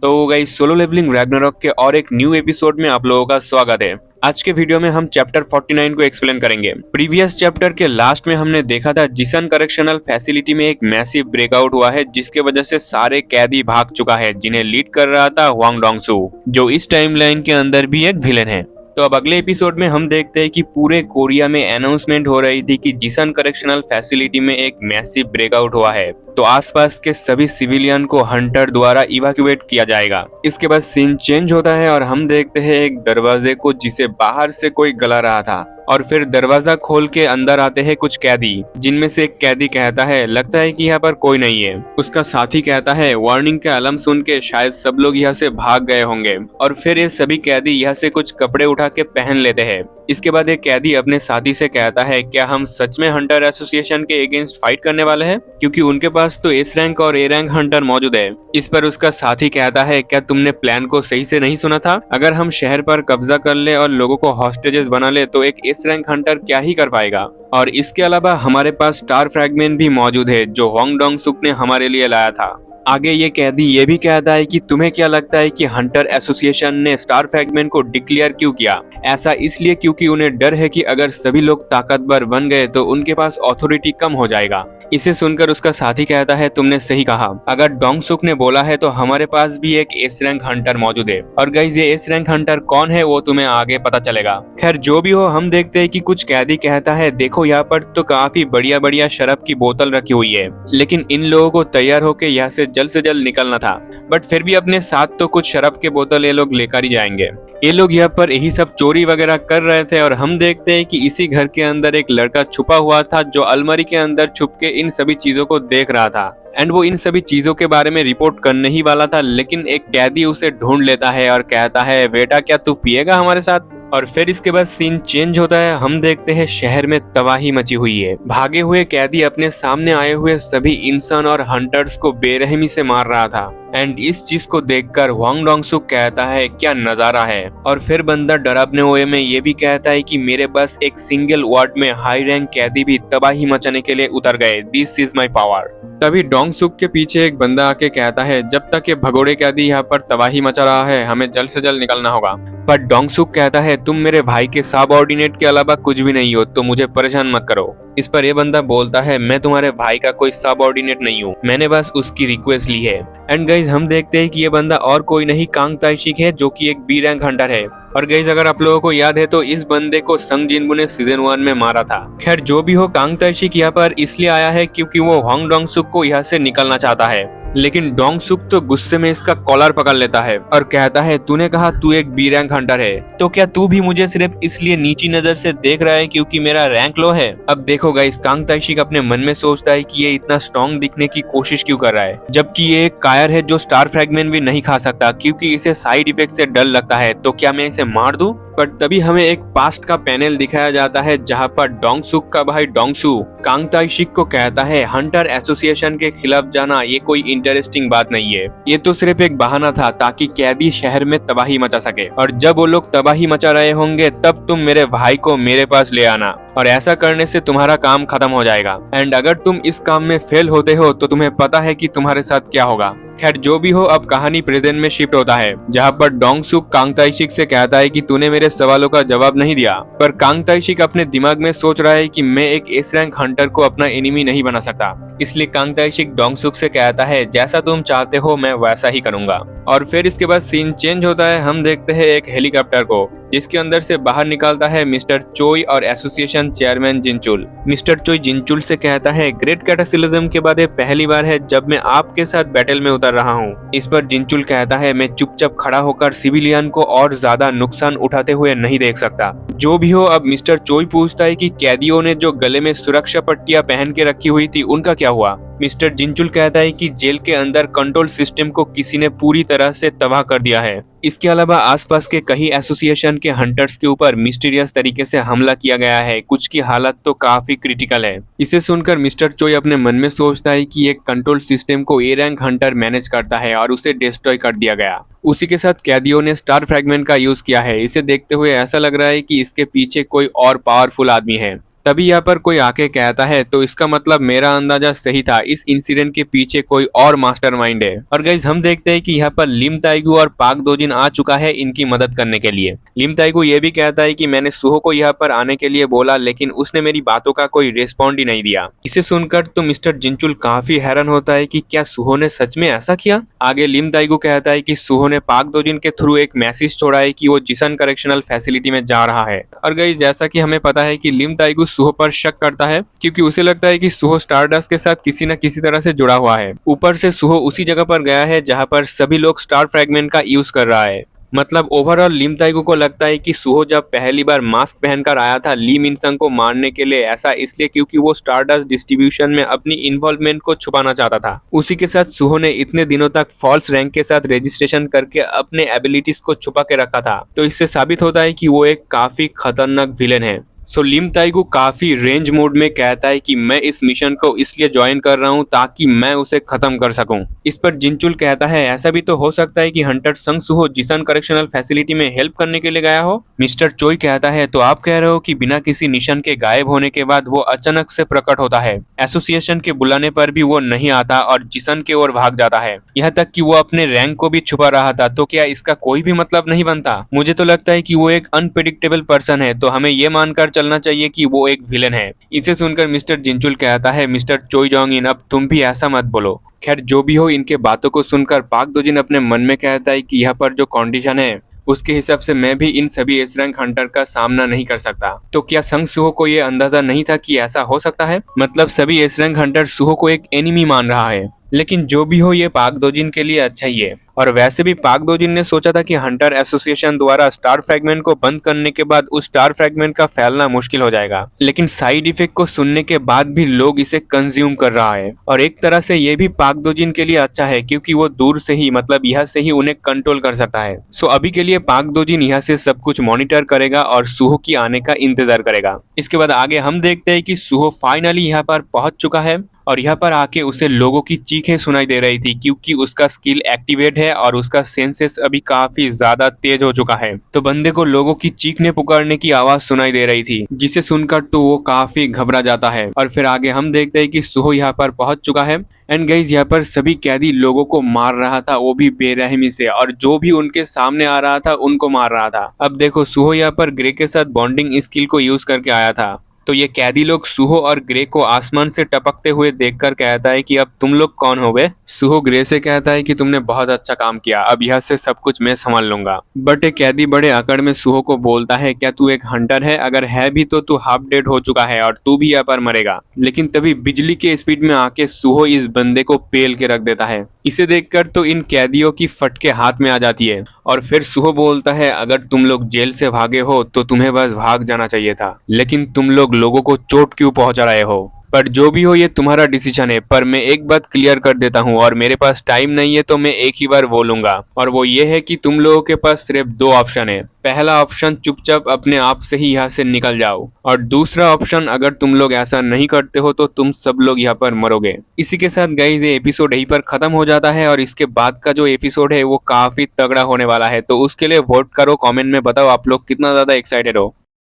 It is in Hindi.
तो गाइस सोलो लेवलिंग रैग्नारॉक के और एक न्यू एपिसोड में आप लोगों का स्वागत है। आज के वीडियो में हम चैप्टर 49 को एक्सप्लेन करेंगे। प्रीवियस चैप्टर के लास्ट में हमने देखा था जिसन करेक्शनल फैसिलिटी में एक मैसिव ब्रेकआउट हुआ है, जिसके वजह से सारे कैदी भाग चुका है, जिन्हें लीड कर रहा था हुआंग डोंगसू, जो इस टाइमलाइन के अंदर भी एक विलेन है। तो अब अगले एपिसोड में हम देखते हैं कि पूरे कोरिया में अनाउंसमेंट हो रही थी कि जिसन करेक्शनल फैसिलिटी में एक मैसिव ब्रेकआउट हुआ है, तो आसपास के सभी सिविलियन को हंटर द्वारा इवैक्यूएट किया जाएगा। इसके बाद सीन चेंज होता है और हम देखते हैं एक दरवाजे को जिसे बाहर से कोई गला रहा था, और फिर दरवाजा खोल के अंदर आते हैं कुछ कैदी, जिनमें से एक कैदी कहता है लगता है कि यहाँ पर कोई नहीं है। उसका साथी कहता है वार्निंग का अलार्म सुन के शायद सब लोग यहाँ से भाग गए होंगे, और फिर ये सभी कैदी यहाँ से कुछ कपड़े उठा के पहन लेते हैं। इसके बाद एक कैदी अपने साथी से कहता है क्या हम सच में हंटर एसोसिएशन के अगेंस्ट फाइट करने वाले हैं, क्योंकि उनके पास तो एस रैंक और ए रैंक हंटर मौजूद है। इस पर उसका साथी कहता है क्या तुमने प्लान को सही से नहीं सुना था? अगर हम शहर पर कब्जा कर ले और लोगों को हॉस्टेजेस बना ले तो एक एस रैंक हंटर क्या ही कर पाएगा। और इसके अलावा हमारे पास स्टार फ्रैगमेंट भी मौजूद है जो हुआंग डोंगसुक ने हमारे लिए लाया था। आगे ये कैदी ये भी कहता है कि तुम्हें क्या लगता है कि हंटर एसोसिएशन ने स्टार फ्रैगमेंट को डिक्लेयर क्यों किया? ऐसा इसलिए क्योंकि उन्हें डर है कि अगर सभी लोग ताकतवर बन गए तो उनके पास अथॉरिटी कम हो जाएगा। इसे सुनकर उसका साथी कहता है तुमने सही कहा, अगर डोंगसुक ने बोला है तो हमारे पास भी एक एस रैंक हंटर मौजूद है, और गाइस ये एस रैंक हंटर कौन है वो तुम्हें आगे पता चलेगा। खैर जो भी हो, हम देखते हैं कि कुछ कैदी कहता है देखो यहाँ पर तो काफी बढ़िया बढ़िया शराब की बोतल रखी हुई है, लेकिन इन लोगों को तैयार होकर यहाँ से जल्द निकलना था, बट फिर भी अपने साथ तो कुछ शराब के बोतल ये लोग लेकर ही जाएंगे। ये लोग यहाँ पर यही सब चोरी वगैरह कर रहे थे, और हम देखते हैं कि इसी घर के अंदर एक लड़का छुपा हुआ था जो अलमारी के अंदर छुप के इन सभी चीजों को देख रहा था, एंड वो इन सभी चीजों के बारे में रिपोर्ट करने ही वाला था, लेकिन एक कैदी उसे ढूंढ लेता है और कहता है बेटा क्या तू पिएगा हमारे साथ? और फिर इसके बाद सीन चेंज होता है। हम देखते हैं शहर में तबाही मची हुई है। भागे हुए कैदी अपने सामने आए हुए सभी इंसान और हंटर्स को बेरहमी से मार रहा था, एंड इस चीज को देखकर हुआंग डोंगसुक कहता है क्या नजारा है। और फिर बंदा डरावने हुए में ये भी कहता है कि मेरे पास एक सिंगल वार्ड में हाई रैंक कैदी भी तबाही मचाने के लिए उतर गए, दिस इज माई पावर। तभी डोंगसुक के पीछे एक बंदा आके कहता है जब तक ये भगोड़े कैदी यहाँ पर तबाही मचा रहा है हमें जल्द से जल्द निकलना होगा। पर डोंगसुक कहता है तुम मेरे भाई के सबऑर्डिनेट के अलावा कुछ भी नहीं हो, तो मुझे परेशान मत करो। इस पर यह बंदा बोलता है मैं तुम्हारे भाई का कोई सबऑर्डिनेट नहीं हूँ, मैंने बस उसकी रिक्वेस्ट ली है। एंड गाइज हम देखते हैं कि ये बंदा और कोई नहीं कांग ताइशिक है, जो कि एक बी रैंक हंटर है। और गाइज अगर आप लोगों को याद है तो इस बंदे को संग जिनबू ने सीजन 1 में मारा था। खैर जो भी हो, कांग ताइशिक यहाँ पर इसलिए आया है क्योंकि वो हुआंग डोंगसुक को यहाँ से निकलना चाहता है, लेकिन डोंगसुक तो गुस्से में इसका कॉलर पकड़ लेता है और कहता है तूने कहा तू एक बी रैंक हंटर है, तो क्या तू भी मुझे सिर्फ इसलिए नीची नजर से देख रहा है क्योंकि मेरा रैंक लो है? अब देखो गाइस, कांग ताइशिक अपने मन में सोचता है कि ये इतना स्ट्रॉन्ग दिखने की कोशिश क्यों कर रहा है, जबकि ये एक कायर है जो स्टार फ्रैगमेंट भी नहीं खा सकता क्योंकि इसे साइड इफेक्ट से डर लगता है। तो क्या मैं इसे मार दूं? पर तभी हमें एक पास्ट का पैनल दिखाया जाता है जहां पर डोंगसुक का भाई डोंगसू कांग ताइशिक को कहता है हंटर एसोसिएशन के खिलाफ जाना ये कोई इंटरेस्टिंग बात नहीं है, ये तो सिर्फ एक बहाना था ताकि कैदी शहर में तबाही मचा सके, और जब वो लोग तबाही मचा रहे होंगे तब तुम मेरे भाई को मेरे पास ले आना, और ऐसा करने से तुम्हारा काम खत्म हो जाएगा। एंड अगर तुम इस काम में फेल होते हो तो तुम्हें पता है कि तुम्हारे साथ क्या होगा। खैर जो भी हो, अब कहानी प्रेजेंट में शिफ्ट होता है जहां पर डोंगसुक कांग ताइशिक से कहता है कि तूने मेरे सवालों का जवाब नहीं दिया। पर कांग ताइशिक अपने दिमाग में सोच रहा है कि मैं एक एस रैंक हंटर को अपना एनिमी नहीं बना सकता, इसलिए कांग ताइशिक डोंगसुक से कहता है जैसा तुम चाहते हो मैं वैसा ही करूंगा। और फिर इसके बाद सीन चेंज होता है। हम देखते हैं एक हेलीकॉप्टर को जिसके अंदर से बाहर निकलता है मिस्टर चोई और एसोसिएशन चेयरमैन जिनचुल। मिस्टर चोई जिनचुल से कहता है ग्रेट कैटाक्लिज्म के बाद ये पहली बार है जब मैं आपके साथ बैटल में उतर रहा हूँ। इस पर जिनचुल कहता है मैं चुपचाप खड़ा होकर सिविलियन को और ज्यादा नुकसान उठाते हुए नहीं देख सकता। जो भी हो, अब मिस्टर चोई पूछता है कि कैदियों ने जो गले में सुरक्षा पट्टियां पहन के रखी हुई थी उनका क्या हुआ? मिस्टर जिनचुल कहता है कि जेल के अंदर कंट्रोल सिस्टम को किसी ने पूरी तरह से तबाह कर दिया है। इसके अलावा आसपास के कई एसोसिएशन के हंटर्स के ऊपर मिस्टीरियस तरीके से हमला किया गया है, कुछ की हालत तो काफी क्रिटिकल है। इसे सुनकर मिस्टर चोई अपने मन में सोचता है कि एक कंट्रोल सिस्टम को ए रैंक हंटर मैनेज करता है और उसे डिस्ट्रॉय कर दिया गया। उसी के साथ कैदियों ने स्टार फ्रैगमेंट का यूज किया है। इसे देखते हुए ऐसा लग रहा है कि इसके पीछे कोई और पावरफुल आदमी है। तभी यहाँ पर कोई आके कहता है तो इसका मतलब मेरा अंदाजा सही था, इस इंसिडेंट के पीछे कोई और मास्टरमाइंड है। और गाइज हम देखते हैं कि यहाँ पर लिम ताइगू और पाक दोजिन आ चुका है इनकी मदद करने के लिए। लिम ताइगू ये भी कहता है कि मैंने सुहो को यहाँ पर आने के लिए बोला लेकिन उसने मेरी बातों का कोई रिस्पॉन्ड ही नहीं दिया। इसे सुनकर तो मिस्टर जिनचुल काफी हैरान होता है कि क्या सुहो ने सच में ऐसा किया। आगे लिम ताइगू कहता है कि सुहो ने पाक दोजिन के थ्रू एक मैसेज छोड़ा है कि वो जिसन करेक्शनल फैसिलिटी में जा रहा है। और गाइस जैसा कि हमें पता है कि लिम ताइगू सुहो पर शक करता है क्योंकि उसे लगता है कि सुहो स्टारडस्ट के साथ किसी न किसी तरह से जुड़ा हुआ है। ऊपर से सुहो उसी जगह पर गया है जहां पर सभी लोग स्टार फ्रैगमेंट का यूज कर रहा है। मतलब ओवरऑल लिम ताइगू को लगता है कि सुहो जब पहली बार मास्क पहनकर आया था ली मिनसंग को मारने के लिए, ऐसा इसलिए क्योंकि वो स्टारडस्ट डिस्ट्रीब्यूशन में अपनी इन्वॉल्वमेंट को छुपाना चाहता था। उसी के साथ सुहो ने इतने दिनों तक फॉल्स रैंक के साथ रजिस्ट्रेशन करके अपने एबिलिटीज को छुपा के रखा था। तो इससे साबित होता है कि वो एक काफी खतरनाक विलेन है। सो लिम ताइगू काफी रेंज मोड में कहता है कि मैं इस मिशन को इसलिए ज्वाइन कर रहा हूं ताकि मैं उसे खत्म कर सकूं। इस पर जिनचुल कहता है ऐसा भी तो हो सकता है कि हंटर संग सुहो जिसन करेक्शनल फैसिलिटी में हेल्प करने के लिए गया हो। मिस्टर चोई कहता है तो आप कह रहे हो कि बिना किसी निशान के गायब होने के बाद वो अचानक से प्रकट होता है, एसोसिएशन के बुलाने पर भी वो नहीं आता और जिसन की ओर भाग जाता है, यहाँ तक कि वो अपने रैंक को भी छुपा रहा था। तो क्या इसका कोई भी मतलब नहीं बनता? मुझे तो लगता है कि वो एक अनप्रेडिक्टेबल पर्सन है, तो हमें ये मानकर चलना चाहिए कि वो एक विलेन है। इसे सुनकर मिस्टर जिनचुल कहता है मिस्टर चोई जोंग इन, अब तुम भी ऐसा मत बोलो। खैर जो भी हो, इनके बातों को सुनकर पाक दोजिन अपने मन में कहता है कि यहाँ पर जो कंडीशन है उसके हिसाब से मैं भी इन सभी एस रैंक हंटर का सामना नहीं कर सकता। तो क्या संग सुहो को ये अंदाजा नहीं था कि ऐसा हो सकता है? मतलब सभी एस रैंक हंटर सुहो को एक एनिमी मान रहा है। लेकिन जो भी हो, ये पाक दोजिन के लिए अच्छा ही है। और वैसे भी पाक दोजिन ने सोचा था कि हंटर एसोसिएशन द्वारा स्टार फ्रैगमेंट को बंद करने के बाद उस स्टार फ्रैगमेंट का फैलना मुश्किल हो जाएगा। लेकिन साइड इफेक्ट को सुनने के बाद भी लोग इसे कंज्यूम कर रहा है। और एक तरह से ये भी पाक दोजिन के लिए अच्छा है क्योंकि वो दूर से ही, मतलब यहाँ से ही उन्हें कंट्रोल कर सकता है। सो अभी के लिए पाक दोजिन यहाँ से सब कुछ मॉनिटर करेगा और सुहो की आने का इंतजार करेगा। इसके बाद आगे हम देखते हैं कि सुहो फाइनली यहाँ पर पहुंच चुका है और यहाँ पर आके उसे लोगों की चीखें सुनाई दे रही थी क्योंकि उसका स्किल एक्टिवेट है और उसका सेंसेस अभी काफी ज्यादा तेज हो चुका है। तो बंदे को लोगों की चीखने पुकारने की आवाज सुनाई दे रही थी जिसे सुनकर तो वो काफी घबरा जाता है। और फिर आगे हम देखते हैं कि सुहो यहाँ पर पहुंच चुका है एंड गाइस यहाँ पर सभी कैदी लोगों को मार रहा था, वो भी बेरहमी से, और जो भी उनके सामने आ रहा था उनको मार रहा था। अब देखो सुहो यहाँ पर ग्रे के साथ बॉन्डिंग स्किल को यूज करके आया था। तो ये कैदी लोग सुहो और ग्रे को आसमान से टपकते हुए देखकर कहता है कि अब तुम लोग कौन हो बे? सुहो ग्रे से कहता है कि तुमने बहुत अच्छा काम किया, अब यहाँ से सब कुछ मैं संभाल लूंगा। बट एक कैदी बड़े अकड़ में सुहो को बोलता है क्या तू एक हंटर है? अगर है भी तो तू हाफ डेड हो चुका है और तू भी यहाँ पर मरेगा। लेकिन तभी बिजली के स्पीड में आके सुहो इस बंदे को पेल के रख देता है। इसे देखकर तो इन कैदियों की फटके हाथ में आ जाती है और फिर सुहो बोलता है अगर तुम लोग जेल से भागे हो तो तुम्हें बस भाग जाना चाहिए था, लेकिन तुम लोगों को चोट क्यों पहुंचा रहे हो? पर जो भी हो ये तुम्हारा डिसीजन है, पर मैं एक बात क्लियर कर देता हूँ और मेरे पास टाइम नहीं है तो मैं एक ही बार बोलूंगा, और वो ये है कि तुम लोगों के पास सिर्फ दो ऑप्शन है। पहला ऑप्शन चुपचाप अपने आप से ही यहाँ से निकल जाओ, और दूसरा ऑप्शन अगर तुम लोग ऐसा नहीं करते हो तो तुम सब लोग यहाँ पर मरोगे। इसी के साथ गाइस ये एपिसोड यहीं पर खत्म हो जाता है और इसके बाद का जो एपिसोड है वो काफी तगड़ा होने वाला है। तो उसके लिए वोट करो, कमेंट में बताओ आप लोग कितना ज्यादा एक्साइटेड हो।